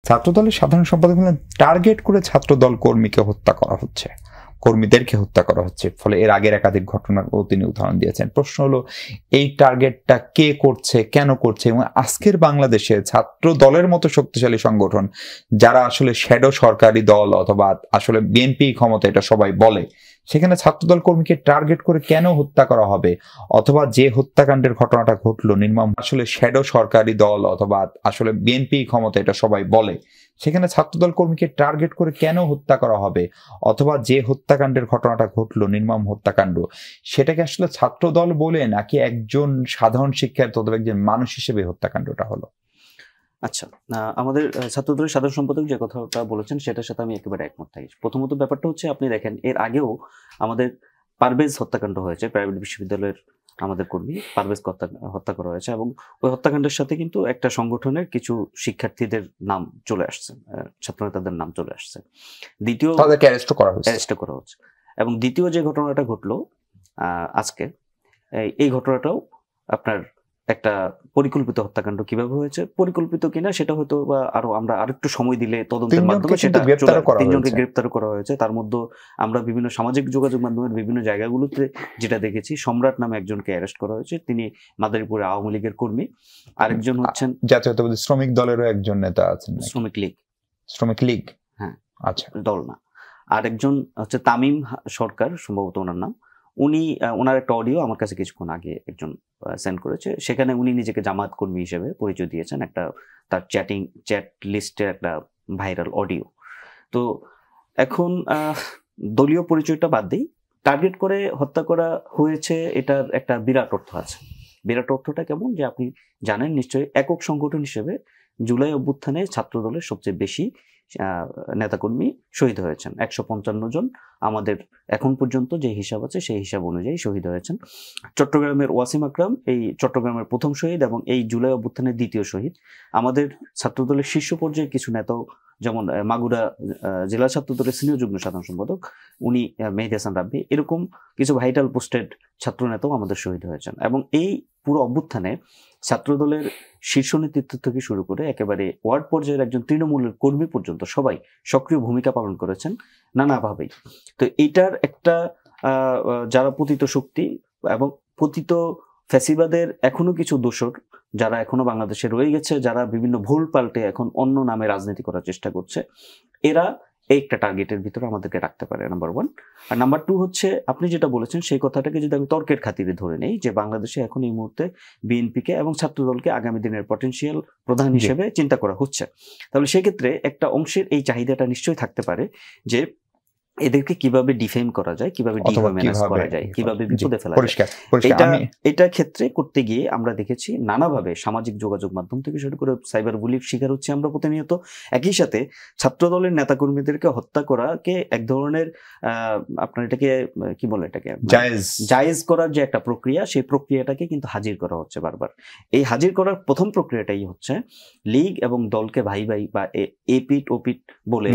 ছাত্রদলের সাধারণ সম্পাদক টার্গেট করে ছাত্রদল কর্মীকে হত্যা করা হচ্ছে, কর্মীদেরকে হত্যা করা হচ্ছে। ফলে এর আগের একাধিক ঘটনার তিনি উদাহরণ দিয়েছেন। প্রশ্ন হলো এই টার্গেটটা কে করছে, কেন করছে, এবং আজকের বাংলাদেশে ছাত্র দলের মতো শক্তিশালী সংগঠন যারা আসলে শ্যাডো সরকারি দল অথবা আসলে বিএনপি ক্ষমতা এটা সবাই বলে, সেখানে ছাত্রদল কর্মীকে টার্গেট করে কেন হত্যা করা হবে, অথবা যে হত্যাকাণ্ডের ঘটনাটা ঘটলো নির্মম আসলে শ্যাডো সরকারি দল অথবা আসলে বিএনপি ক্ষমতা এটা সবাই বলে, সেখানে ছাত্রদল কর্মীকে টার্গেট করে কেন হত্যা করা হবে, অথবা যে হত্যাকাণ্ডের ঘটনাটা ঘটলো নির্মম হত্যাকাণ্ড, সেটাকে আসলে ছাত্রদল বলে নাকি একজন সাধারণ শিক্ষার্থী অথবা একজন মানুষ হিসেবে হত্যাকাণ্ডটা হলো? আচ্ছা, আমাদের ছাত্রদলের সাধারণ সম্পাদক যে কথাটা বলেছেন সেটার সাথে আমি একেবারে একমত থাকি। প্রথমত ব্যাপারটা হচ্ছে, আপনি দেখেন এর আগেও আমাদের পারভেজ হত্যাকাণ্ড হয়েছে, প্রাইভেট বিশ্ববিদ্যালয়ের আমাদের কর্মী পারভেজ হত্যা করা হয়েছে, এবং ওই হত্যাকাণ্ডের সাথে কিন্তু একটা সংগঠনের কিছু শিক্ষার্থীদের নাম চলে আসছে, ছাত্রনেতাদের নাম চলে আসছে। দ্বিতীয় তাদেরকে অ্যারেস্ট করা হচ্ছে। এবং দ্বিতীয় যে ঘটনাটা ঘটলো আজকে, এই ঘটনাটাও আপনার একটা পরিকল্পিত হত্যাকাণ্ড। কিভাবে হয়েছে, পরিকল্পিত কিনা সেটা হয়তো বা আমরা আরেকটু সময় দিলে তদন্তের মাধ্যমে সেটা 3 জনকে গ্রেপ্তার করা হয়েছে। তার মধ্যে আমরা বিভিন্ন সামাজিক যোগাযোগ মাধ্যমের বিভিন্ন জায়গাগুলোতে যেটা দেখেছি, সম্রাট নামে একজনকে অ্যারেস্ট করা হয়েছে, তিনি মাদারীপুরে আওয়ামী লীগের কর্মী। আরেকজন হচ্ছেন জাতীয়তাবাদী শ্রমিক দলেরও একজন নেতা আছেন, শ্রমিক লীগ, হ্যাঁ আচ্ছা দল না। আরেকজন হচ্ছে তামিম সরকার, সম্ভবত ওনার নাম। ওনার একটা অডিও আমার কাছে কিছুক্ষণ আগে একজন সেন্ড করেছে, সেখানে উনি নিজেকে জামায়াত কর্মী হিসেবে পরিচয় দিয়েছেন, একটা তার চ্যাট লিস্টের একটা ভাইরাল অডিও। তো এখন দলীয় পরিচয়টা বাদ দিই, টার্গেট করে হত্যা করা হয়েছে, এটার একটা বিরাট অর্থ আছে। বিরাট অর্থটা কেমন, যে আপনি জানেন নিশ্চয়ই, একক সংগঠন হিসেবে জুলাই অভ্যুত্থানে ছাত্রদলের সবচেয়ে বেশি নেতাকর্মী শহীদ হয়েছেন, 155 জন। আমাদের এখন পর্যন্ত যে হিসাব আছে সেই হিসাব অনুযায়ী শহীদ হয়েছেন। চট্টগ্রামের ওয়াসিম আকরাম এই চট্টগ্রামের প্রথম শহীদ এবং এই জুলাই অভ্যুত্থানের দ্বিতীয় শহীদ। আমাদের ছাত্রদলের শীর্ষ পর্যায়ে কিছু নেতাও, যেমন মাগুরা জেলা ছাত্রদলের সিনিয়র যুগ্ম সাধারণ সম্পাদক উনি মেহেদী হাসান রাব্বি, এরকম কিছু ভাইটাল পোস্টেড ছাত্র নেতাও আমাদের শহীদ হয়েছেন। এবং এই পুরো অভ্যুত্থানে ছাত্রদলের শীর্ষ নেতৃত্ব থেকে শুরু করে একেবারে ওয়ার্ড পর্যায়ের একজন তৃণমূলের কর্মী পর্যন্ত সবাই সক্রিয় ভূমিকা পালন করেছেন নানাভাবেই। তো এইটার একটা যারা পতিত শক্তি এবং পতিত ফ্যাসিবাদের এখনো কিছু দোসর যারা এখনো বাংলাদেশে রয়ে গেছে, যারা বিভিন্ন ভুল পাল্টে এখন অন্য নামে রাজনীতি করার চেষ্টা করছে, এরা এই একটা টার্গেটের ভিতরে আমাদেরকে রাখতে পারে, নাম্বার 1। আর নাম্বার 2 হচ্ছে, আপনি যেটা বলেছেন সেই কথাটাকে যদি আমি তর্কের খাতিরে ধরে নেই, যে বাংলাদেশে এখন এই মুহূর্তে বিএনপিকে এবং ছাত্রদলকে আগামী দিনের পটেনশিয়াল প্রধান হিসেবে চিন্তা করা হচ্ছে, তাহলে সেক্ষেত্রে একটা অংশের এই চাহিদাটা নিশ্চয়ই থাকতে পারে যে এদেরকে কিভাবে ডিফেম করা যায়, কিভাবে ডিহিউম্যানাইজ করা যায়, কিভাবে বিপদে ফেলা যায়। এটা ক্ষেত্রে করতে গিয়ে আমরা দেখেছি নানাভাবে সামাজিক যোগাযোগ মাধ্যম থেকে শুরু করে সাইবার বুলির শিকার হচ্ছে আমরা প্রতিনিয়ত। একই সাথে ছাত্রদলের নেতাকর্মীদেরকে হত্যা করাকে এক ধরনের আপনার এটাকে কি বলে, এটাকে জায়েজ করার যে একটা প্রক্রিয়া, সেই প্রক্রিয়াটাকে কিন্তু হাজির করা হচ্ছে বারবার। এই হাজির করার প্রথম প্রক্রিয়াটাই হচ্ছে লীগ এবং দলকে ভাই ভাই বা এপিট ওপিট বলে,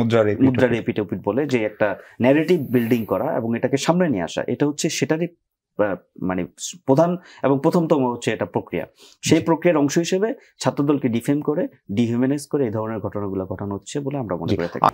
মুদ্রার এপিট ওপিট বলে যে একটা ন্যারেটিভ বিল্ডিং করা এবং এটাকে সামনে নিয়ে আসা, এটা হচ্ছে সেটারই মানে প্রধান এবং প্রথমতম হচ্ছে এটা প্রক্রিয়া। সেই প্রক্রিয়ার অংশ হিসেবে ছাত্রদলকে ডিফেম করে ডিহিউম্যানাইজ করে এই ধরনের ঘটনাগুলো ঘটানো হচ্ছে বলে আমরা মনে করে থাকি।